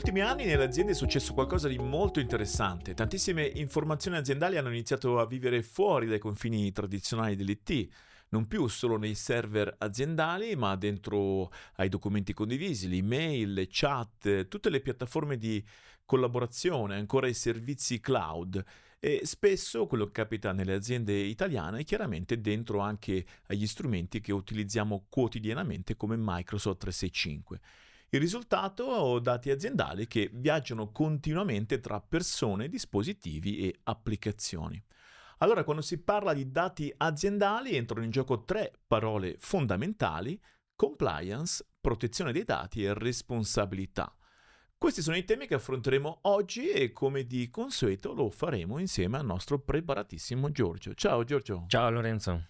ultimi anni nelle aziende è successo qualcosa di molto interessante. Tantissime informazioni aziendali hanno iniziato a vivere fuori dai confini tradizionali dell'IT, non più solo nei server aziendali, ma dentro ai documenti condivisi, le email, le chat, tutte le piattaforme di collaborazione, ancora i servizi cloud. E spesso quello che capita nelle aziende italiane è chiaramente dentro anche agli strumenti che utilizziamo quotidianamente come Microsoft 365. Il risultato, dati aziendali che viaggiano continuamente tra persone, dispositivi e applicazioni. Allora, quando si parla di dati aziendali, entrano in gioco tre parole fondamentali: compliance, protezione dei dati e responsabilità. Questi sono i temi che affronteremo oggi e, come di consueto, lo faremo insieme al nostro preparatissimo Giorgio. Ciao Giorgio. Ciao Lorenzo.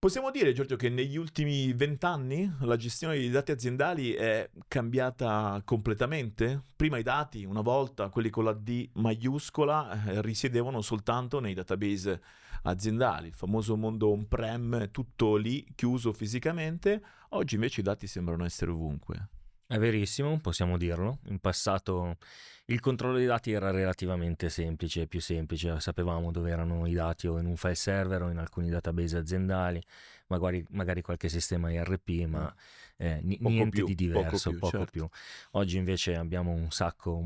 Possiamo dire, Giorgio, che negli ultimi 20 anni la gestione dei dati aziendali è cambiata completamente? Prima i dati, una volta, quelli con la D maiuscola, risiedevano soltanto nei database aziendali, il famoso mondo on-prem, tutto lì, chiuso fisicamente. Oggi invece i dati sembrano essere ovunque. È verissimo, possiamo dirlo. In passato il controllo dei dati era relativamente semplice, più semplice. Sapevamo dove erano i dati o in un file server o in alcuni database aziendali, magari qualche sistema ERP, ma niente di diverso, poco certo. più. Oggi invece abbiamo un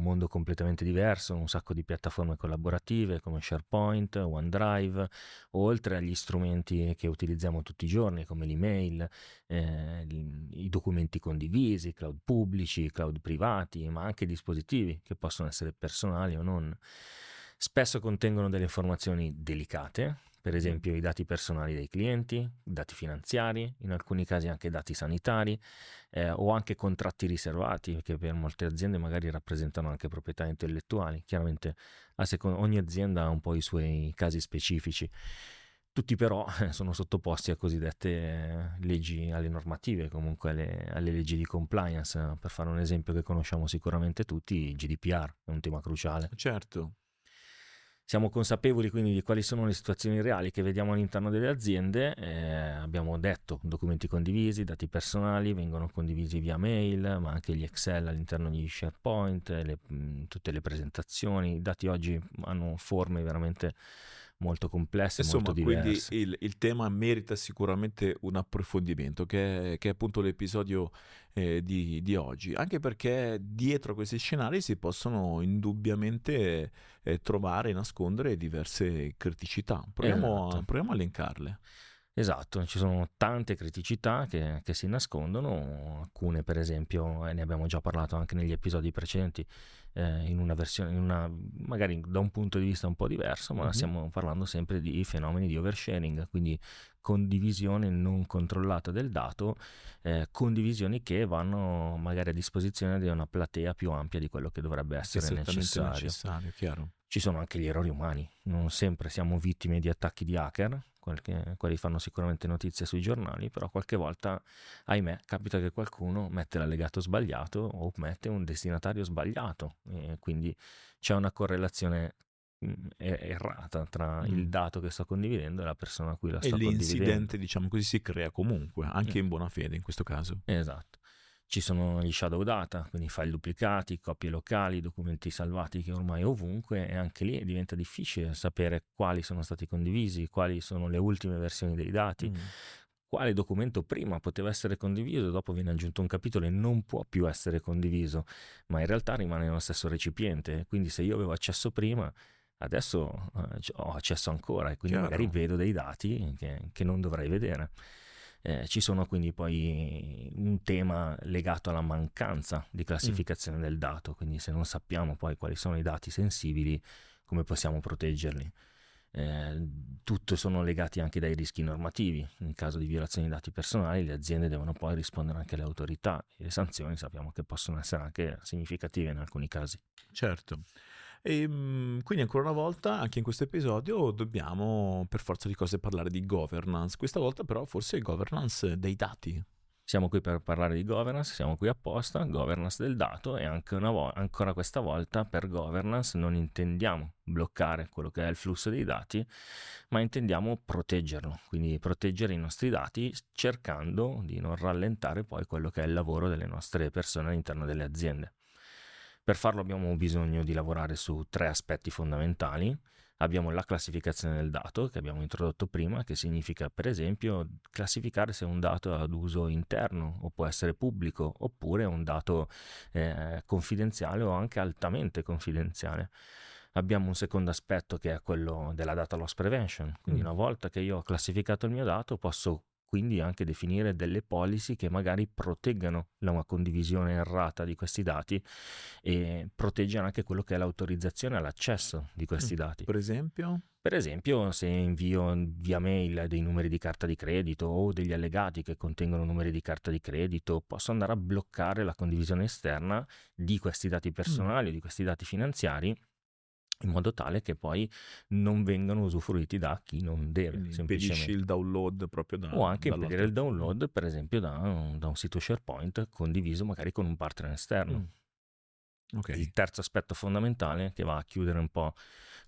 mondo completamente diverso, un sacco di piattaforme collaborative come SharePoint, OneDrive, oltre agli strumenti che utilizziamo tutti i giorni come l'email, i documenti condivisi, cloud pubblici, cloud privati, ma anche dispositivi che possono essere personali o non. Spesso contengono delle informazioni delicate, per esempio i dati personali dei clienti, dati finanziari, in alcuni casi anche dati sanitari, o anche contratti riservati, che per molte aziende magari rappresentano anche proprietà intellettuali. Chiaramente ogni azienda ha un po' i suoi casi specifici. Tutti però sono sottoposti a cosiddette leggi, alle normative, comunque alle leggi di compliance. Per fare un esempio che conosciamo sicuramente tutti, GDPR è un tema cruciale. Certo. Siamo consapevoli quindi di quali sono le situazioni reali che vediamo all'interno delle aziende. Abbiamo detto documenti condivisi, dati personali vengono condivisi via mail, ma anche gli Excel all'interno di SharePoint, tutte le presentazioni. I dati oggi hanno forme veramente molto complesse, molto diverse. Quindi il tema merita sicuramente un approfondimento, che è appunto l'episodio di oggi, anche perché dietro a questi scenari si possono indubbiamente trovare e nascondere diverse criticità. Proviamo a elencarle. Esatto, ci sono tante criticità che si nascondono, alcune per esempio, ne abbiamo già parlato anche negli episodi precedenti, in una versione, magari da un punto di vista un po' diverso, ma stiamo parlando sempre di fenomeni di oversharing, quindi condivisione non controllata del dato, condivisioni che vanno magari a disposizione di una platea più ampia di quello che dovrebbe essere necessario. Chiaro. Ci sono anche gli errori umani, non sempre siamo vittime di attacchi di hacker, quelli fanno sicuramente notizie sui giornali, però qualche volta, ahimè, capita che qualcuno mette l'allegato sbagliato o mette un destinatario sbagliato, e quindi c'è una correlazione errata tra il dato che sto condividendo e la persona a cui la sto condividendo. E l'incidente, diciamo così, si crea comunque, anche in buona fede in questo caso. Esatto. Ci sono gli shadow data, quindi file duplicati, copie locali, documenti salvati che ormai ovunque, e anche lì diventa difficile sapere quali sono stati condivisi, quali sono le ultime versioni dei dati, quale documento prima poteva essere condiviso, dopo viene aggiunto un capitolo e non può più essere condiviso, ma in realtà rimane nello stesso recipiente. Quindi se io avevo accesso prima, adesso ho accesso ancora, e quindi magari vedo dei dati che non dovrei vedere. Ci sono quindi poi un tema legato alla mancanza di classificazione del dato, quindi se non sappiamo poi quali sono i dati sensibili, come possiamo proteggerli? Tutto sono legati anche dai rischi normativi. In caso di violazione di dati personali, le aziende devono poi rispondere anche alle autorità, e le sanzioni sappiamo che possono essere anche significative in alcuni casi. Certo. E quindi ancora una volta, anche in questo episodio, dobbiamo per forza di cose parlare di governance. Questa volta però forse governance dei dati. Siamo qui per parlare di governance, siamo qui apposta, governance del dato, e anche ancora questa volta per governance non intendiamo bloccare quello che è il flusso dei dati, ma intendiamo proteggerlo, quindi proteggere i nostri dati cercando di non rallentare poi quello che è il lavoro delle nostre persone all'interno delle aziende. Per farlo abbiamo bisogno di lavorare su 3 aspetti fondamentali. Abbiamo la classificazione del dato, che abbiamo introdotto prima, che significa per esempio classificare se un dato è ad uso interno o può essere pubblico, oppure è un dato confidenziale o anche altamente confidenziale. Abbiamo un secondo aspetto che è quello della data loss prevention, quindi una volta che io ho classificato il mio dato posso quindi anche definire delle policy che magari proteggano la condivisione errata di questi dati e proteggano anche quello che è l'autorizzazione all'accesso di questi dati. Per esempio? Per esempio, se invio via mail dei numeri di carta di credito o degli allegati che contengono numeri di carta di credito, posso andare a bloccare la condivisione esterna di questi dati personali, di questi dati finanziari, in modo tale che poi non vengano usufruiti da chi non deve. Quindi semplicemente impedisci il download proprio o anche impedire il dall'altro. download, per esempio, da un sito SharePoint condiviso magari con un partner esterno. Ok. Il terzo aspetto fondamentale, che va a chiudere un po'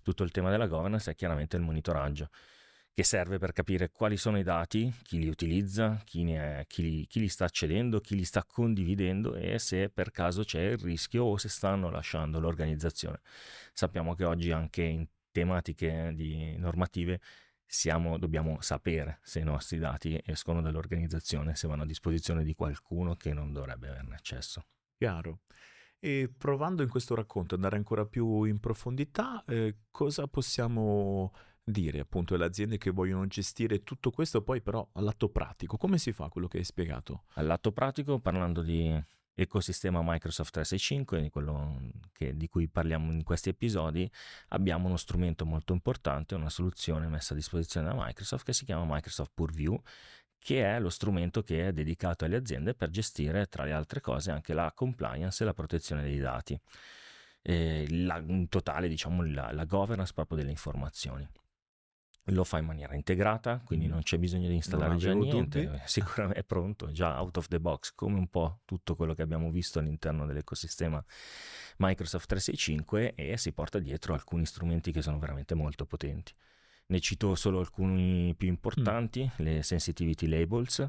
tutto il tema della governance, è chiaramente il monitoraggio, che serve per capire quali sono i dati, chi li utilizza, chi li sta accedendo, chi li sta condividendo e se per caso c'è il rischio o se stanno lasciando l'organizzazione. Sappiamo che oggi anche in tematiche di normative dobbiamo sapere se i nostri dati escono dall'organizzazione, se vanno a disposizione di qualcuno che non dovrebbe averne accesso. Chiaro. E provando in questo racconto ad andare ancora più in profondità, cosa possiamo dire appunto alle aziende che vogliono gestire tutto questo, poi però all'atto pratico? Come si fa quello che hai spiegato? All'atto pratico, parlando di ecosistema Microsoft 365, di quello di cui parliamo in questi episodi, abbiamo uno strumento molto importante, una soluzione messa a disposizione da Microsoft che si chiama Microsoft Purview, che è lo strumento che è dedicato alle aziende per gestire, tra le altre cose, anche la compliance e la protezione dei dati. In totale, diciamo, la governance proprio delle informazioni. Lo fa in maniera integrata, quindi non c'è bisogno di installare già niente, sicuramente è pronto, è già out of the box, come un po' tutto quello che abbiamo visto all'interno dell'ecosistema Microsoft 365, e si porta dietro alcuni strumenti che sono veramente molto potenti. Ne cito solo alcuni più importanti, le sensitivity labels,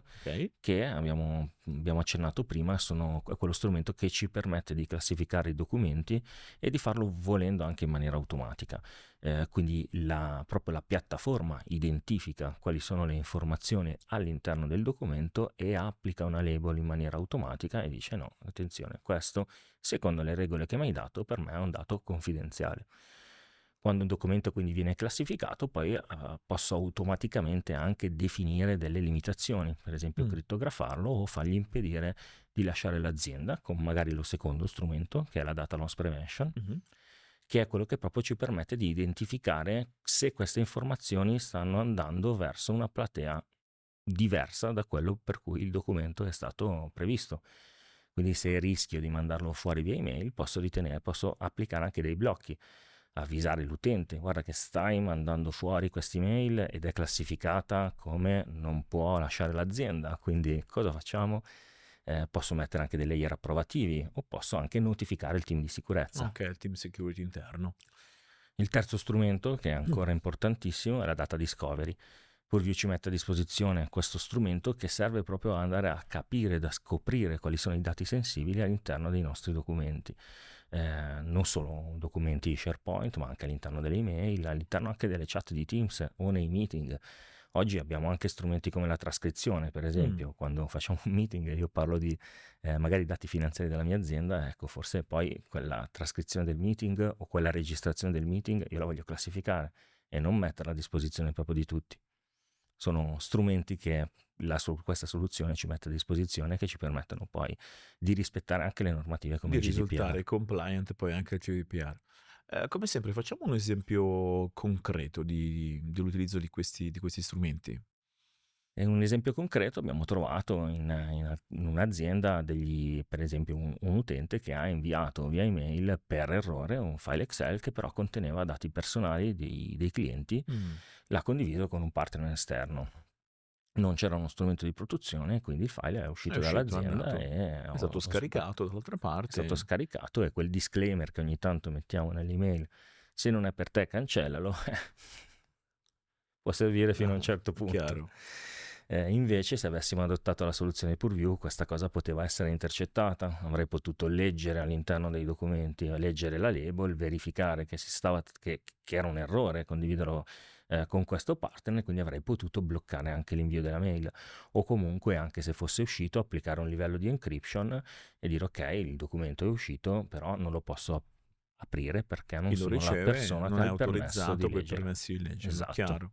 che abbiamo accennato prima, sono quello strumento che ci permette di classificare i documenti e di farlo volendo anche in maniera automatica. Quindi proprio la piattaforma identifica quali sono le informazioni all'interno del documento e applica una label in maniera automatica e dice no, attenzione, questo secondo le regole che mi hai dato per me è un dato confidenziale. Quando un documento quindi viene classificato, poi posso automaticamente anche definire delle limitazioni, per esempio crittografarlo o fargli impedire di lasciare l'azienda con magari lo secondo strumento, che è la data loss prevention, che è quello che proprio ci permette di identificare se queste informazioni stanno andando verso una platea diversa da quello per cui il documento è stato previsto. Quindi se rischio di mandarlo fuori via email, posso applicare anche dei blocchi, avvisare l'utente: guarda che stai mandando fuori questa email ed è classificata come non può lasciare l'azienda, quindi cosa facciamo? Posso mettere anche dei layer approvativi o posso anche notificare il team di sicurezza. Ok, il team security interno. Il terzo strumento, che è ancora importantissimo, è la data discovery. Purview ci mette a disposizione questo strumento che serve proprio ad andare a capire, da scoprire quali sono i dati sensibili all'interno dei nostri documenti. Non solo documenti SharePoint, ma anche all'interno delle email, all'interno anche delle chat di Teams o nei meeting. Oggi abbiamo anche strumenti come la trascrizione, per esempio. Quando facciamo un meeting e io parlo di magari dati finanziari della mia azienda, ecco, forse poi quella trascrizione del meeting o quella registrazione del meeting io la voglio classificare e non metterla a disposizione proprio di tutti. Sono strumenti che questa soluzione ci mette a disposizione, che ci permettono poi di rispettare anche le normative come il GDPR. Di risultare compliant poi anche il GDPR. Come sempre facciamo un esempio concreto dell'utilizzo di questi strumenti. E un esempio concreto abbiamo trovato in un'azienda per esempio un utente che ha inviato via email per errore un file Excel che però conteneva dati personali dei clienti, l'ha condiviso con un partner esterno. Non c'era uno strumento di protezione, quindi il file è uscito dall'azienda e è stato scaricato dall'altra parte. È stato scaricato, e quel disclaimer che ogni tanto mettiamo nell'email, se non è per te cancellalo, può servire fino a un certo punto. Chiaro. Invece se avessimo adottato la soluzione Purview questa cosa poteva essere intercettata, avrei potuto leggere all'interno dei documenti, leggere la label, verificare che era un errore, condividerlo con questo partner, quindi avrei potuto bloccare anche l'invio della mail, o comunque, anche se fosse uscito, applicare un livello di encryption e dire ok, il documento è uscito, però non lo posso aprire perché non Chi lo sono la riceve persona non che ha è il permesso autorizzato di coi leggere. permessi di leggerlo, Esatto. chiaro.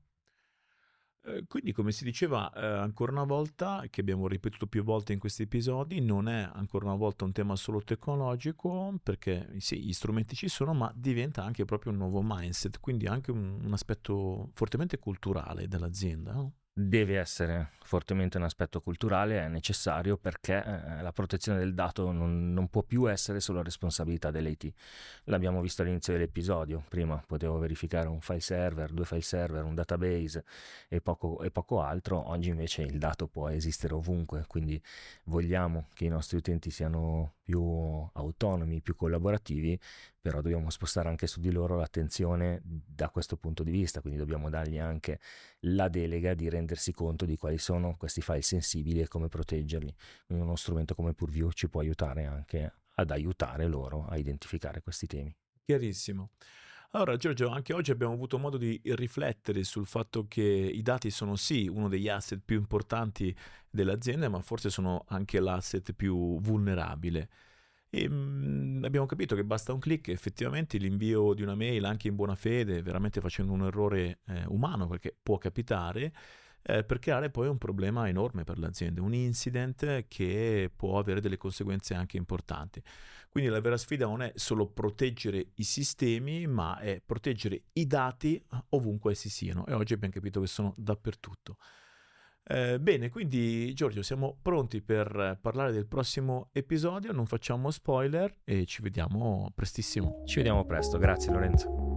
Quindi, come si diceva, ancora una volta, che abbiamo ripetuto più volte in questi episodi, non è ancora una volta un tema solo tecnologico, perché sì, gli strumenti ci sono, ma diventa anche proprio un nuovo mindset, quindi anche un aspetto fortemente culturale dell'azienda, no? Deve essere fortemente un aspetto culturale, è necessario perché la protezione del dato non può più essere solo responsabilità dell'IT. L'abbiamo visto all'inizio dell'episodio, prima potevo verificare un file server, 2 file server, un database e poco altro, oggi invece il dato può esistere ovunque, quindi vogliamo che i nostri utenti siano più autonomi, più collaborativi, però dobbiamo spostare anche su di loro l'attenzione da questo punto di vista, quindi dobbiamo dargli anche la delega di rendersi conto di quali sono questi file sensibili e come proteggerli. Quindi uno strumento come Purview ci può aiutare anche ad aiutare loro a identificare questi temi. Chiarissimo. Allora, Giorgio, anche oggi abbiamo avuto modo di riflettere sul fatto che i dati sono sì uno degli asset più importanti dell'azienda, ma forse sono anche l'asset più vulnerabile. E abbiamo capito che basta un click, effettivamente l'invio di una mail anche in buona fede, veramente facendo un errore umano, perché può capitare, per creare poi un problema enorme per l'azienda, un incident che può avere delle conseguenze anche importanti. Quindi la vera sfida non è solo proteggere i sistemi, ma è proteggere i dati ovunque essi siano, e oggi abbiamo capito che sono dappertutto. Bene, quindi Giorgio, siamo pronti per parlare del prossimo episodio, non facciamo spoiler e ci vediamo prestissimo. Ci vediamo presto, grazie Lorenzo.